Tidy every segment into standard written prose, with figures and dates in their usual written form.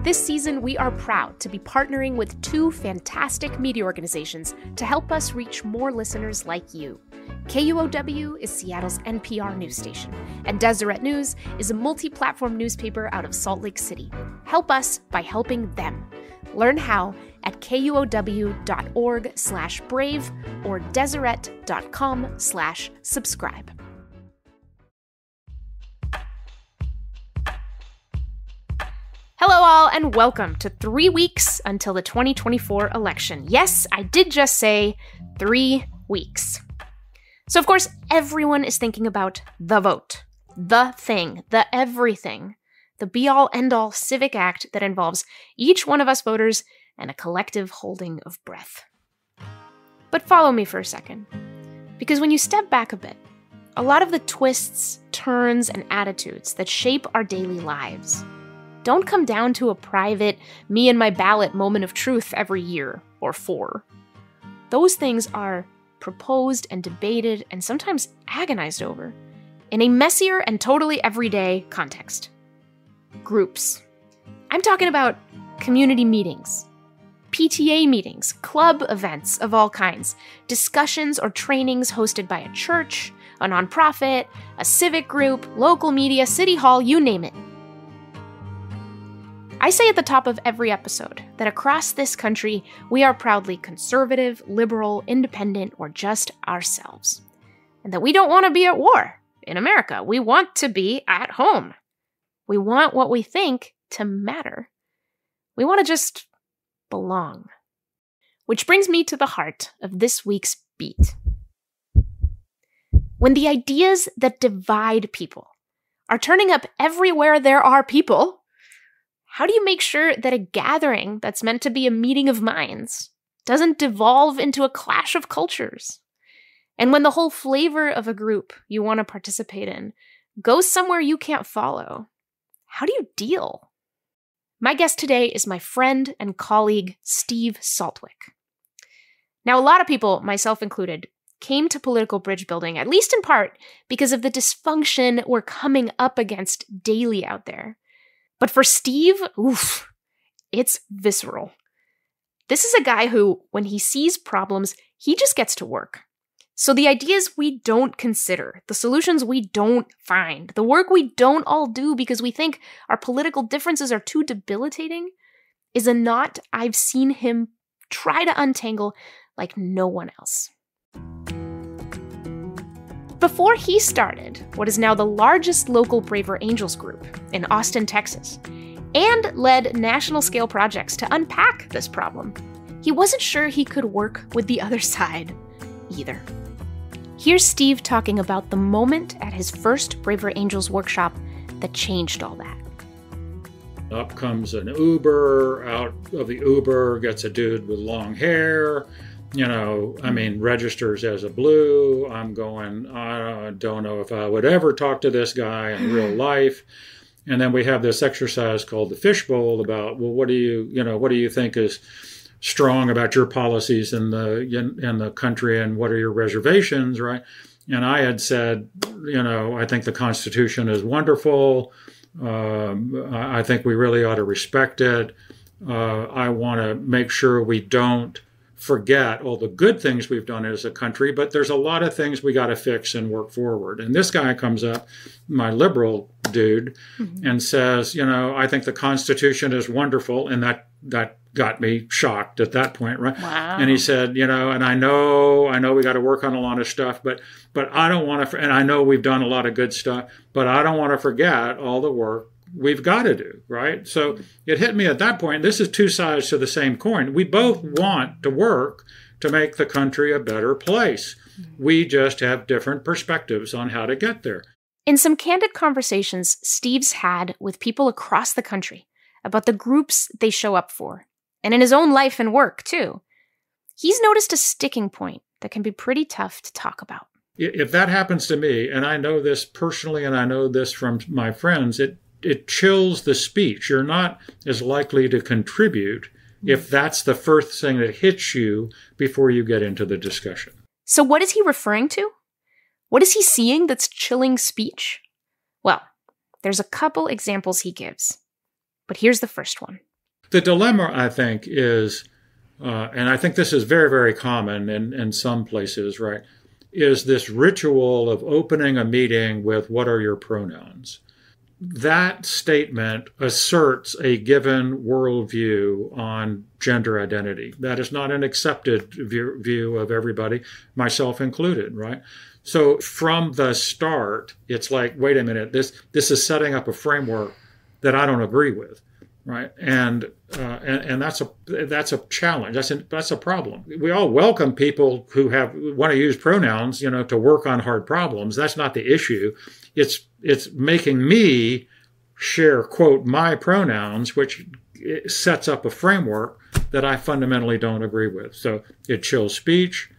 This season, we are proud to be partnering with two fantastic media organizations to help us reach more listeners like you. KUOW is Seattle's NPR news station, and Deseret News is a multi-platform newspaper out of Salt Lake City. Help us by helping them. Learn how at kuow.org/brave or deseret.com/subscribe. Hello all, and welcome to 3 weeks until the 2024 election. Yes, I did just say 3 weeks. So of course, everyone is thinking about the vote, the thing, the everything, the be-all, end-all civic act that involves each one of us voters and a collective holding of breath. But follow me for a second, because when you step back a bit, a lot of the twists, turns, and attitudes that shape our daily lives don't come down to a private, me and my ballot moment of truth every year or 4. Those things are proposed and debated and sometimes agonized over in a messier and totally everyday context. Groups. I'm talking about community meetings, PTA meetings, club events of all kinds, discussions or trainings hosted by a church, a nonprofit, a civic group, local media, city hall, you name it. I say at the top of every episode that across this country, we are proudly conservative, liberal, independent, or just ourselves. And that we don't want to be at war in America. We want to be at home. We want what we think to matter. We want to just belong. Which brings me to the heart of this week's beat. When the ideas that divide people are turning up everywhere there are people, how do you make sure that a gathering that's meant to be a meeting of minds doesn't devolve into a clash of cultures? And when the whole flavor of a group you want to participate in goes somewhere you can't follow, how do you deal? My guest today is my friend and colleague, Steve Saltwick. Now, a lot of people, myself included, came to political bridge building, at least in part, because of the dysfunction we're coming up against daily out there. But for Steve, oof, it's visceral. This is a guy who, when he sees problems, he just gets to work. So the ideas we don't consider, the solutions we don't find, the work we don't all do because we think our political differences are too debilitating, is a knot I've seen him try to untangle like no one else. Before he started what is now the largest local Braver Angels group in Austin, Texas, and led national-scale projects to unpack this problem, he wasn't sure he could work with the other side either. Here's Steve talking about the moment at his first Braver Angels workshop that changed all that. Up comes an Uber, out of the Uber gets a dude with long hair, registers as a blue. I'm going, I don't know if I would ever talk to this guy in real life. And then we have this exercise called the fishbowl about, well, what do you think is strong about your policies in the country, and what are your reservations, right? And I had said, I think the Constitution is wonderful. I think we really ought to respect it. I want to make sure we don't forget all the good things we've done as a country, but there's a lot of things we got to fix and work forward. And this guy comes up, my liberal dude, and says, I think the Constitution is wonderful. And that got me shocked at that point, right? Wow. And he said, and I know we got to work on a lot of stuff, but I don't want to, and I know we've done a lot of good stuff, but I don't want to forget all the work we've got to do, right? So it hit me at that point. This is two sides to the same coin. We both want to work to make the country a better place. We just have different perspectives on how to get there. In some candid conversations Steve's had with people across the country about the groups they show up for, and in his own life and work, too, he's noticed a sticking point that can be pretty tough to talk about. If that happens to me, and I know this personally and I know this from my friends, it chills the speech. You're not as likely to contribute if that's the first thing that hits you before you get into the discussion. So what is he referring to? What is he seeing that's chilling speech? Well, there's a couple examples he gives. But here's the first one. The dilemma, I think, is, and I think this is very, very common in some places, right, is this ritual of opening a meeting with, what are your pronouns? That statement asserts a given worldview on gender identity. That is not an accepted view of everybody, myself included, right? So from the start, it's like, wait a minute, this is setting up a framework that I don't agree with, right? And that's a challenge. That's a problem. We all welcome people who want to use pronouns, to work on hard problems. That's not the issue. It's making me share, quote, my pronouns, which sets up a framework that I fundamentally don't agree with. So it chills speech.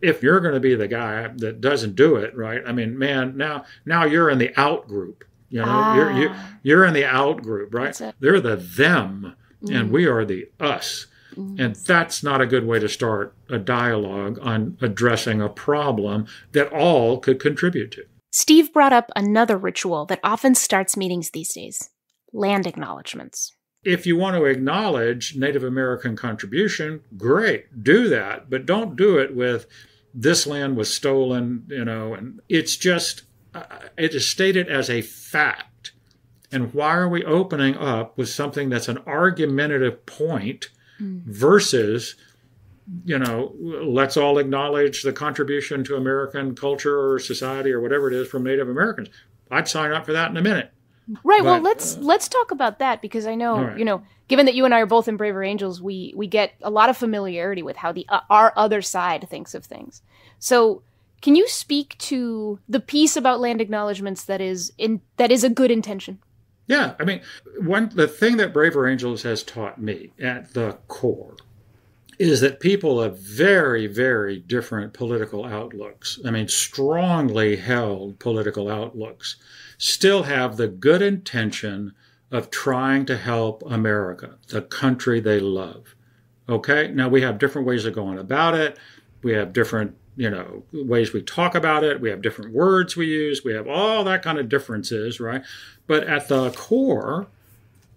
If you're going to be the guy that doesn't do it, right? I mean, man, now you're in the out group. You're in the out group, right? They're the them, and we are the us. And that's not a good way to start a dialogue on addressing a problem that all could contribute to. Steve brought up another ritual that often starts meetings these days: land acknowledgments. If you want to acknowledge Native American contribution, great, do that. But don't do it with, this land was stolen, and it's just, it is stated as a fact. And why are we opening up with something that's an argumentative point versus, let's all acknowledge the contribution to American culture or society or whatever it is from Native Americans? I'd sign up for that in a minute. Right. Well, let's talk about that, because I know, right. Given that you and I are both in Braver Angels, we get a lot of familiarity with how our other side thinks of things. So can you speak to the piece about land acknowledgments that is a good intention? Yeah. I mean, the thing that Braver Angels has taught me at the core is that people of very, very different political outlooks, strongly held political outlooks, still have the good intention of trying to help America, the country they love. Okay? Now, we have different ways of going about it. We have different, ways we talk about it. We have different words we use. We have all that kind of differences, right? But at the core,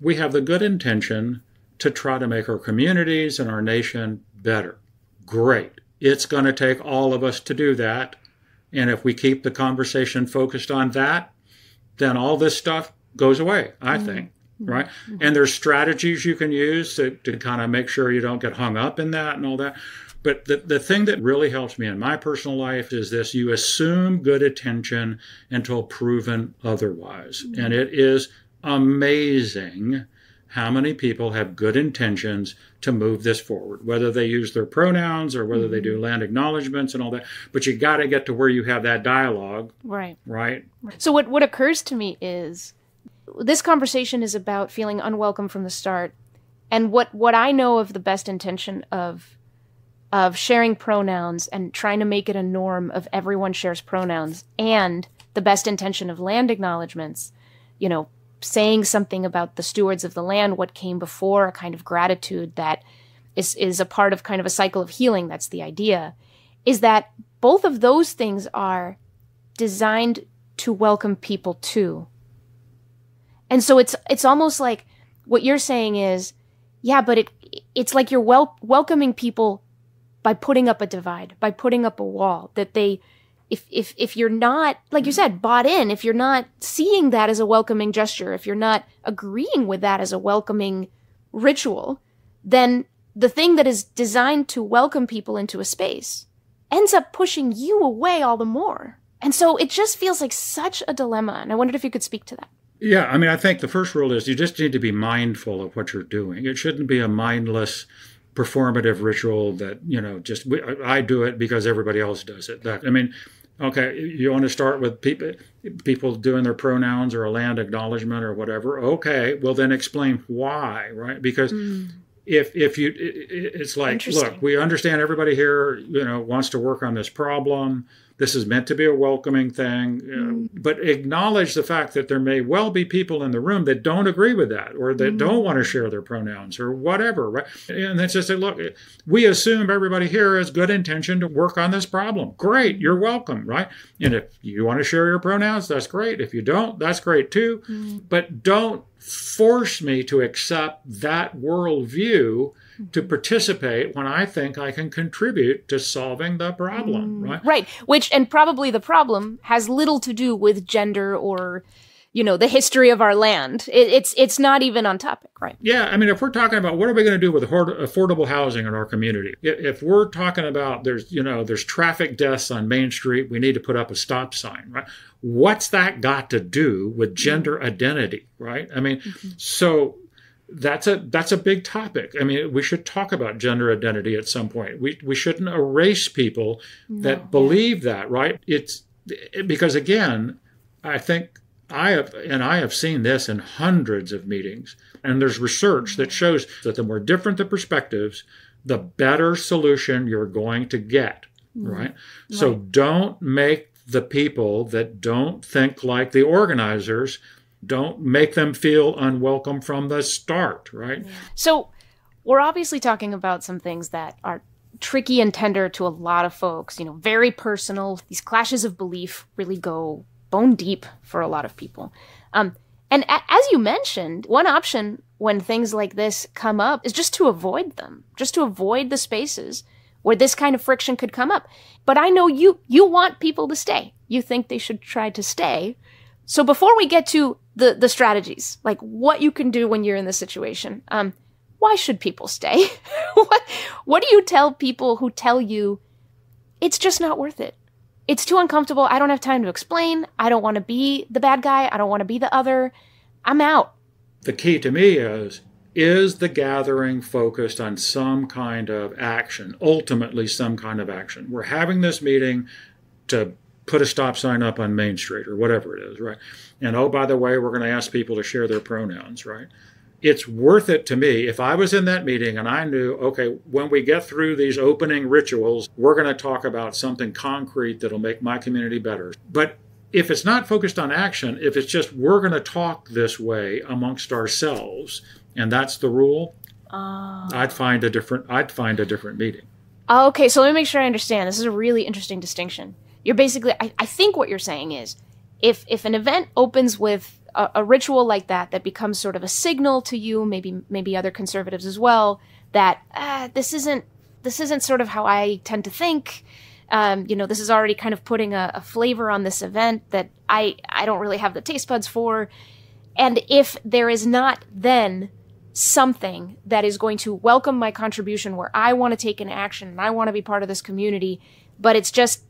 we have the good intention to try to make our communities and our nation better. Great. It's going to take all of us to do that. And if we keep the conversation focused on that, then all this stuff goes away, I think, right? And there's strategies you can use to kind of make sure you don't get hung up in that and all that. But the thing that really helps me in my personal life is this: you assume good intention until proven otherwise. And it is amazing how many people have good intentions to move this forward, whether they use their pronouns or whether they do land acknowledgments and all that. But you got to get to where you have that dialogue. Right. So what occurs to me is this conversation is about feeling unwelcome from the start. And what I know of the best intention of sharing pronouns and trying to make it a norm of everyone shares pronouns, and the best intention of land acknowledgments, saying something about the stewards of the land, what came before, a kind of gratitude that is a part of kind of a cycle of healing. That's the idea, is that both of those things are designed to welcome people too. And so it's almost like what you're saying is, yeah, but it's like you're welcoming people by putting up a divide, by putting up a wall, that they, if you're not, like you said, bought in, if you're not seeing that as a welcoming gesture, if you're not agreeing with that as a welcoming ritual, then the thing that is designed to welcome people into a space ends up pushing you away all the more. And so it just feels like such a dilemma. And I wondered if you could speak to that. Yeah, I think the first rule is you just need to be mindful of what you're doing. It shouldn't be a mindless performative ritual that, I do it because everybody else does it. Okay, you want to start with people doing their pronouns or a land acknowledgement or whatever. Okay, well then explain why, right? Because if you, it's like, look, we understand everybody here, wants to work on this problem. This is meant to be a welcoming thing, but acknowledge the fact that there may well be people in the room that don't agree with that, or that don't want to share their pronouns or whatever, right? And that's just, look, we assume everybody here has good intention to work on this problem. Great, you're welcome, right? And if you want to share your pronouns, that's great. If you don't, that's great too. But don't force me to accept that worldview to participate when I think I can contribute to solving the problem, right? Right. And probably the problem has little to do with gender or, the history of our land. It's not even on topic, right? Yeah. I mean, if we're talking about what are we going to do with affordable housing in our community, if we're talking about there's traffic deaths on Main Street, we need to put up a stop sign, right? What's that got to do with gender identity, right? I mean, so that's a big topic. I mean, we should talk about gender identity at some point. We shouldn't erase people that believe that, right? Because again, I think I have seen this in hundreds of meetings, and there's research that shows that the more different the perspectives, the better solution you're going to get, right? So don't make the people that don't think like the organizers, don't make them feel unwelcome from the start, right? Yeah. So we're obviously talking about some things that are tricky and tender to a lot of folks, very personal. These clashes of belief really go bone deep for a lot of people. And as you mentioned, one option when things like this come up is just to avoid them, just to avoid the spaces where this kind of friction could come up. But I know you want people to stay. You think they should try to stay. So before we get to the strategies, like what you can do when you're in this situation, why should people stay? What do you tell people who tell you it's just not worth it? It's too uncomfortable. I don't have time to explain. I don't want to be the bad guy. I don't want to be the other. I'm out. The key to me is the gathering focused on some kind of action, ultimately some kind of action? We're having this meeting to put a stop sign up on Main Street or whatever it is, right? And oh, by the way, we're going to ask people to share their pronouns, right? It's worth it to me if I was in that meeting and I knew, okay, when we get through these opening rituals, we're going to talk about something concrete that'll make my community better. But if it's not focused on action, if it's just we're going to talk this way amongst ourselves, and that's the rule, I'd find a different meeting. Okay, so let me make sure I understand. This is a really interesting distinction. You're basically, I think what you're saying is, if an event opens with a ritual like that becomes sort of a signal to you, maybe other conservatives as well, that this isn't sort of how I tend to think. This is already kind of putting a flavor on this event that I don't really have the taste buds for. And if there is not then something that is going to welcome my contribution where I want to take an action and I want to be part of this community, but it's just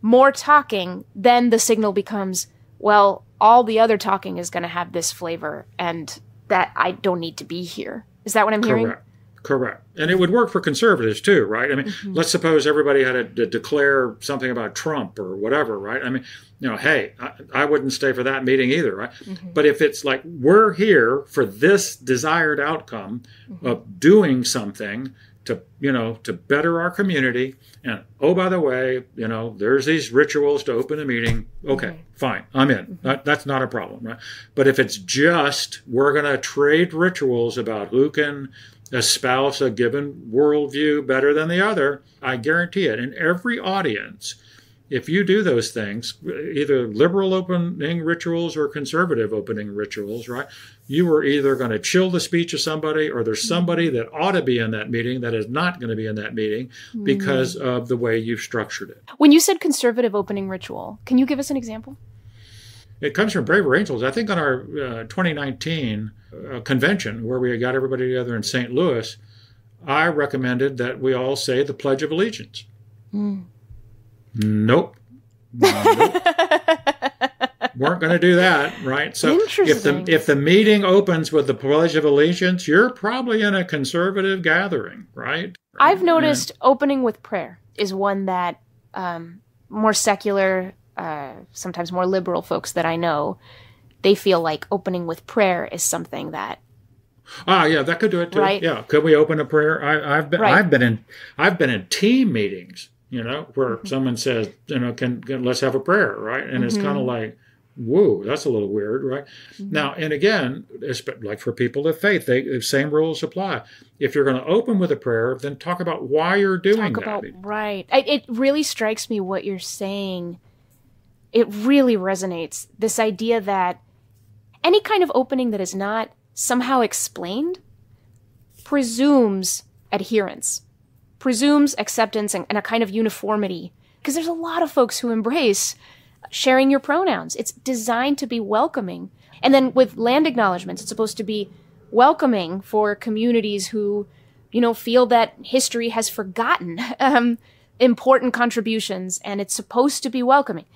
more talking, then the signal becomes, well, all the other talking is going to have this flavor and that I don't need to be here. Is that what I'm hearing? Correct. And it would work for conservatives too, right? I mean, let's suppose everybody had to declare something about Trump or whatever, right? I mean, hey, I wouldn't stay for that meeting either, right? But if it's like, we're here for this desired outcome of doing something to better our community, and oh, by the way, there's these rituals to open a meeting. Okay, fine, I'm in. That's not a problem, right? But if it's just we're going to trade rituals about who can espouse a given worldview better than the other, I guarantee it. In every audience, if you do those things, either liberal opening rituals or conservative opening rituals, right, you are either going to chill the speech of somebody or there's somebody that ought to be in that meeting that is not going to be in that meeting because of the way you've structured it. When you said conservative opening ritual, can you give us an example? It comes from Braver Angels. I think on our 2019 convention where we got everybody together in St. Louis, I recommended that we all say the Pledge of Allegiance. Nope. Weren't going to do that, right? So if the meeting opens with the Pledge of Allegiance, you're probably in a conservative gathering, right? I've noticed opening with prayer is one that more secular, sometimes more liberal folks that I know, they feel like opening with prayer is something that. Yeah, that could do it too. Right? Yeah, could we open a prayer? I've been in team meetings, where someone says, can let's have a prayer, right? And it's kind of like, whoa, that's a little weird, right? Now, and again, like for people of faith, the same rules apply. If you're going to open with a prayer, then talk about why you're doing that. Right. It really strikes me what you're saying. It really resonates. This idea that Any kind of opening that is not somehow explained presumes adherence, presumes acceptance and a kind of uniformity. Because there's a lot of folks who embrace sharing your pronouns. It's designed to be welcoming. And then with land acknowledgements, it's supposed to be welcoming for communities who, feel that history has forgotten important contributions, and it's supposed to be welcoming.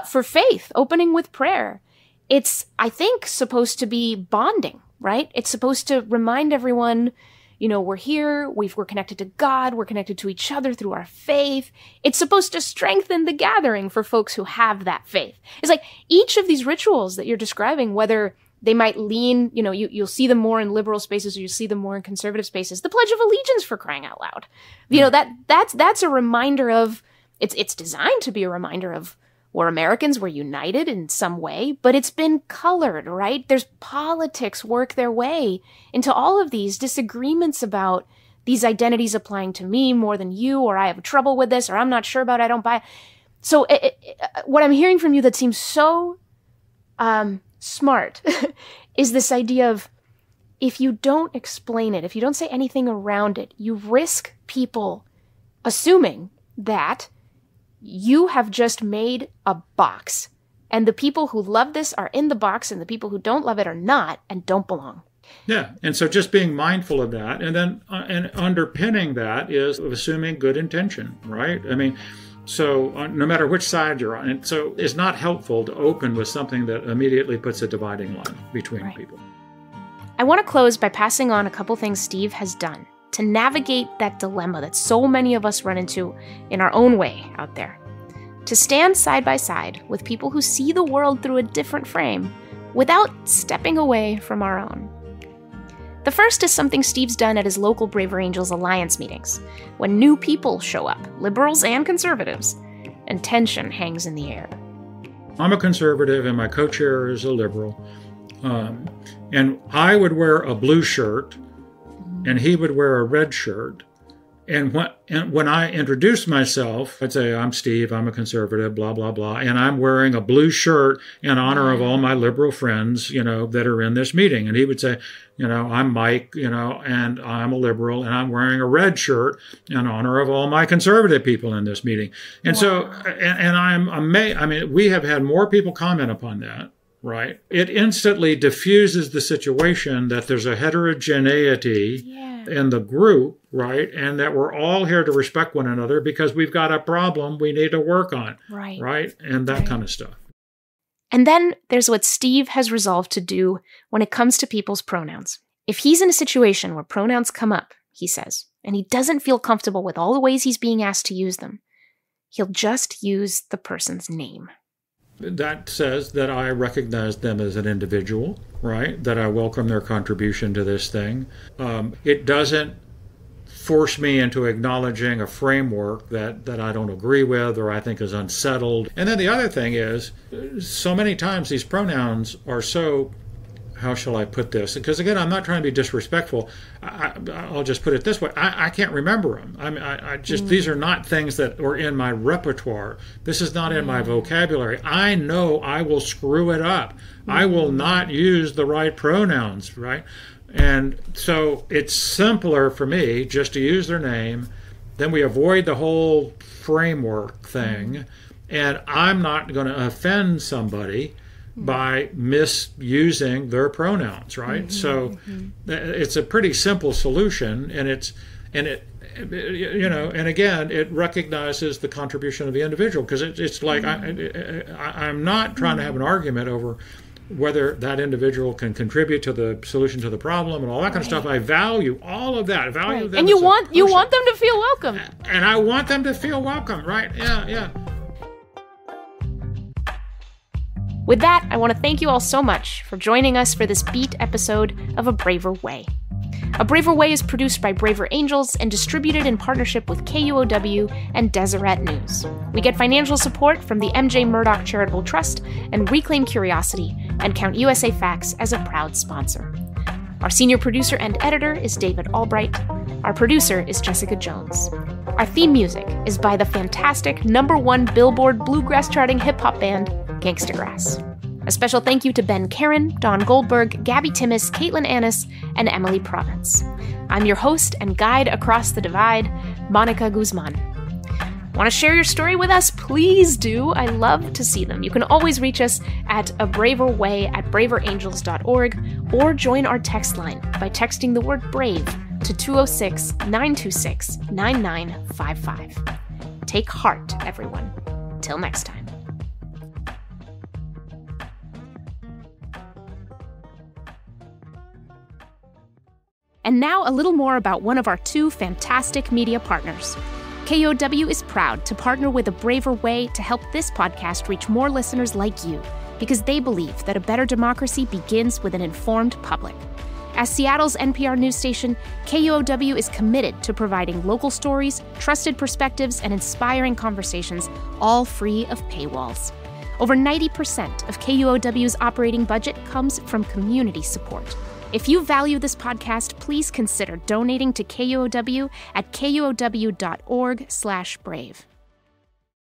For faith, opening with prayer, it's, I think, supposed to be bonding, right? It's supposed to remind everyone, we're here, we're connected to God, we're connected to each other through our faith. It's supposed to strengthen the gathering for folks who have that faith. It's like each of these rituals that you're describing, whether they might lean, you'll see them more in liberal spaces or you'll see them more in conservative spaces. The Pledge of Allegiance, for crying out loud. That's a reminder of, it's designed to be a reminder of we're Americans, we're united in some way, but it's been colored, right? There's politics work their way into all of these disagreements about these identities applying to me more than you, or I have trouble with this, or I'm not sure about it, I don't buy it. So what I'm hearing from you that seems so smart is this idea of, if you don't explain it, if you don't say anything around it, you risk people assuming that you have just made a box, and the people who love this are in the box, and the people who don't love it are not and don't belong. Yeah, and so just being mindful of that, and then and underpinning that is assuming good intention, right? I mean, so no matter which side you're on, and so it's not helpful to open with something that immediately puts a dividing line between people. I want to close by passing on a couple things Steve has done to navigate that dilemma that so many of us run into in our own way out there. To stand side by side with people who see the world through a different frame without stepping away from our own. The first is something Steve's done at his local Braver Angels Alliance meetings, when new people show up, liberals and conservatives, and tension hangs in the air. I'm a conservative and my co-chair is a liberal. And I would wear a blue shirt and he would wear a red shirt. And when I introduced myself, I'd say, I'm Steve, I'm a conservative, blah, blah, blah. And I'm wearing a blue shirt in honor of all my liberal friends, that are in this meeting. And he would say, I'm Mike, and I'm a liberal, and I'm wearing a red shirt in honor of all my conservative people in this meeting. And so, and I'm amazed. I mean, we have had more people comment upon that. Right. It instantly diffuses the situation that there's a heterogeneity in the group, right? And that we're all here to respect one another because we've got a problem we need to work on. Right. Right. And that kind of stuff. And then there's what Steve has resolved to do when it comes to people's pronouns. If he's in a situation where pronouns come up, he says, and he doesn't feel comfortable with all the ways he's being asked to use them, he'll just use the person's name. That says that I recognize them as an individual, right? That I welcome their contribution to this thing. It doesn't force me into acknowledging a framework that I don't agree with or I think is unsettled. And then the other thing is, so many times these pronouns are so, how shall I put this? Because again, I'm not trying to be disrespectful. I'll just put it this way. I can't remember them. I mean, these are not things that are in my repertoire. This is not in my vocabulary. I know I will screw it up. I will not use the right pronouns, right? And so it's simpler for me just to use their name. Then we avoid the whole framework thing. And I'm not going to offend somebody by misusing their pronouns, right? So it's a pretty simple solution, and again, it recognizes the contribution of the individual, because it's like I'm not trying to have an argument over whether that individual can contribute to the solution to the problem and all that kind of stuff. I value all of that. I value them, and you want them to feel welcome, and I want them to feel welcome, right? Yeah. With that, I want to thank you all so much for joining us for this Beat episode of A Braver Way. A Braver Way is produced by Braver Angels and distributed in partnership with KUOW and Deseret News. We get financial support from the MJ Murdoch Charitable Trust and Reclaim Curiosity, and Count USA Facts as a proud sponsor. Our senior producer and editor is David Albright. Our producer is Jessica Jones. Our theme music is by the fantastic #1 Billboard Bluegrass charting hip-hop band, Gangsta Grass. A special thank you to Ben Karen, Don Goldberg, Gabby Timmis, Caitlin Annis, and Emily Province. I'm your host and guide across the divide, Monica Guzman. Want to share your story with us? Please do. I love to see them. You can always reach us at abraverway@braverangels.org or join our text line by texting the word BRAVE to 206-926-9955. Take heart, everyone. Till next time. And now a little more about one of our two fantastic media partners. KUOW is proud to partner with A Braver Way to help this podcast reach more listeners like you, because they believe that a better democracy begins with an informed public. As Seattle's NPR news station, KUOW is committed to providing local stories, trusted perspectives, and inspiring conversations, all free of paywalls. Over 90% of KUOW's operating budget comes from community support. If you value this podcast, please consider donating to KUOW at kuow.org/brave.